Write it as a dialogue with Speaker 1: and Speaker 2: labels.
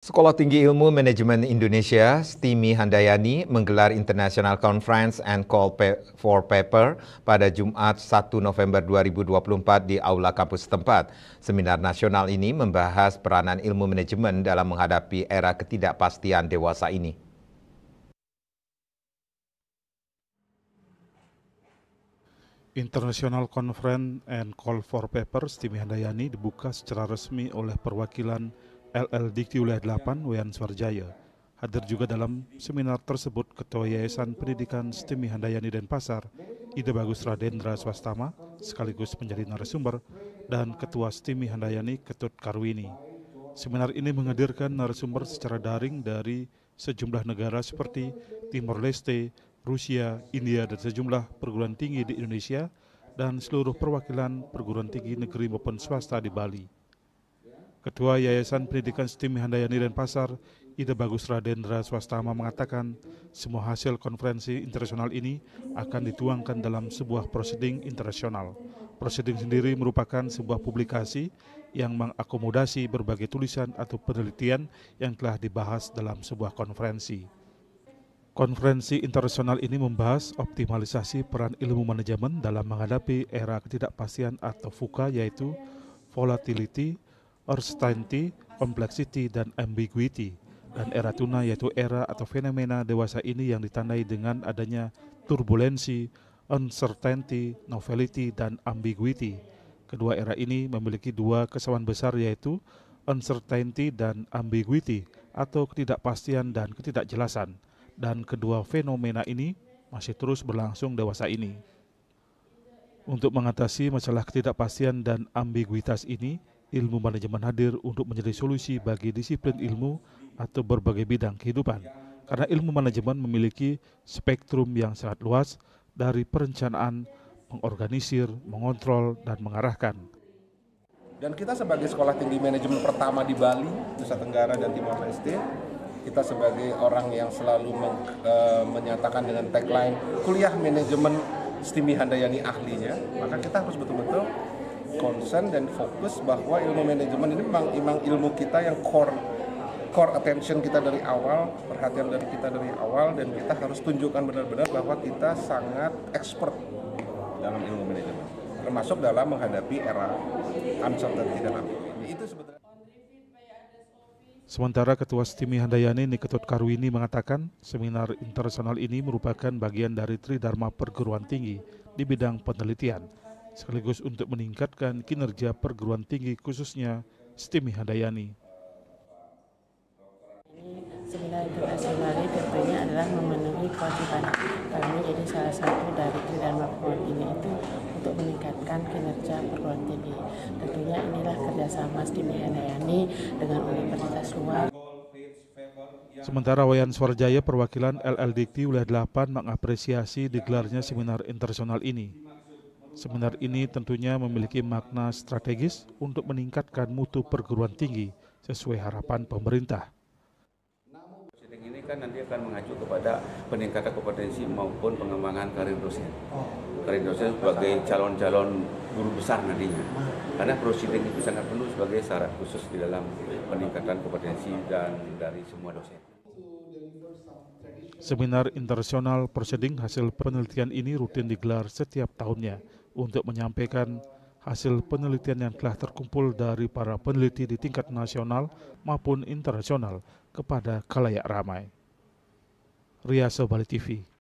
Speaker 1: Sekolah Tinggi Ilmu Manajemen Indonesia, STIMI Handayani, menggelar International Conference and Call for Paper pada Jumat 1 November 2024 di Aula kampus setempat. Seminar nasional ini membahas peranan ilmu manajemen dalam menghadapi era ketidakpastian dewasa ini.
Speaker 2: International Conference and Call for Paper STIMI Handayani dibuka secara resmi oleh perwakilan LLDIKTI Wilayah 8 Wayan Swarjaya. Hadir juga dalam seminar tersebut Ketua Yayasan Pendidikan STIMI Handayani Denpasar, Ida Bagus Radendra Swastama, sekaligus menjadi narasumber, dan Ketua STIMI Handayani Ketut Karwini. Seminar ini menghadirkan narasumber secara daring dari sejumlah negara seperti Timor Leste, Rusia, India, dan sejumlah perguruan tinggi di Indonesia, dan seluruh perwakilan perguruan tinggi negeri maupun swasta di Bali. Ketua Yayasan Pendidikan STIMI Handayani Denpasar, Ida Bagus Radendra Swastama mengatakan semua hasil konferensi internasional ini akan dituangkan dalam sebuah proceeding internasional. Proceeding sendiri merupakan sebuah publikasi yang mengakomodasi berbagai tulisan atau penelitian yang telah dibahas dalam sebuah konferensi. Konferensi internasional ini membahas optimalisasi peran ilmu manajemen dalam menghadapi era ketidakpastian atau VUCA, yaitu volatility, uncertainty, complexity, dan ambiguity, dan era tuna yaitu era atau fenomena dewasa ini yang ditandai dengan adanya turbulensi, uncertainty, novelty, dan ambiguity. Kedua era ini memiliki dua kesamaan besar, yaitu uncertainty dan ambiguity atau ketidakpastian dan ketidakjelasan, dan kedua fenomena ini masih terus berlangsung dewasa ini. Untuk mengatasi masalah ketidakpastian dan ambiguitas ini, ilmu manajemen hadir untuk menjadi solusi bagi disiplin ilmu atau berbagai bidang kehidupan. Karena ilmu manajemen memiliki spektrum yang sangat luas dari perencanaan, mengorganisir, mengontrol, dan mengarahkan.
Speaker 3: Dan kita sebagai sekolah tinggi manajemen pertama di Bali, Nusa Tenggara, dan Timor Leste, kita sebagai orang yang selalu menyatakan dengan tagline kuliah manajemen STIMI Handayani ahlinya, maka kita harus betul-betul concern dan fokus bahwa ilmu manajemen ini memang ilmu kita yang core attention kita dari awal, perhatian dari kita dari awal, dan kita harus tunjukkan benar-benar bahwa kita sangat expert dalam ilmu manajemen, termasuk dalam menghadapi era uncertainty dan ambiguity. Itu sebetulnya.
Speaker 2: Sementara Ketua STIMI Handayani Ketut Karwini mengatakan seminar internasional ini merupakan bagian dari Tridharma Perguruan Tinggi di bidang penelitian, sekaligus untuk meningkatkan kinerja perguruan tinggi khususnya STIMI Handayani.
Speaker 4: Seminar internasional ini tentunya adalah memenuhi kewajiban kami, jadi salah satu dari Tridharma Perguruan Tinggi itu untuk meningkatkan kinerja perguruan tinggi. Tentunya inilah kerjasama STIMI Handayani dengan universitas luar.
Speaker 2: Sementara Wayan Swarjaya perwakilan LLDIKTI Wilayah 8 mengapresiasi digelarnya seminar internasional ini. Seminar ini tentunya memiliki makna strategis untuk meningkatkan mutu perguruan tinggi sesuai harapan pemerintah.
Speaker 5: Ini kan nanti akan mengacu kepada peningkatan kompetensi maupun pengembangan karir dosen. Karir dosen sebagai calon-calon guru besar nantinya. Karena proceeding itu sangat perlu sebagai syarat khusus di dalam peningkatan kompetensi dan dari semua dosen.
Speaker 2: Seminar internasional proceeding hasil penelitian ini rutin digelar setiap tahunnya untuk menyampaikan hasil penelitian yang telah terkumpul dari para peneliti di tingkat nasional maupun internasional kepada khalayak ramai. Riyaso Bali TV.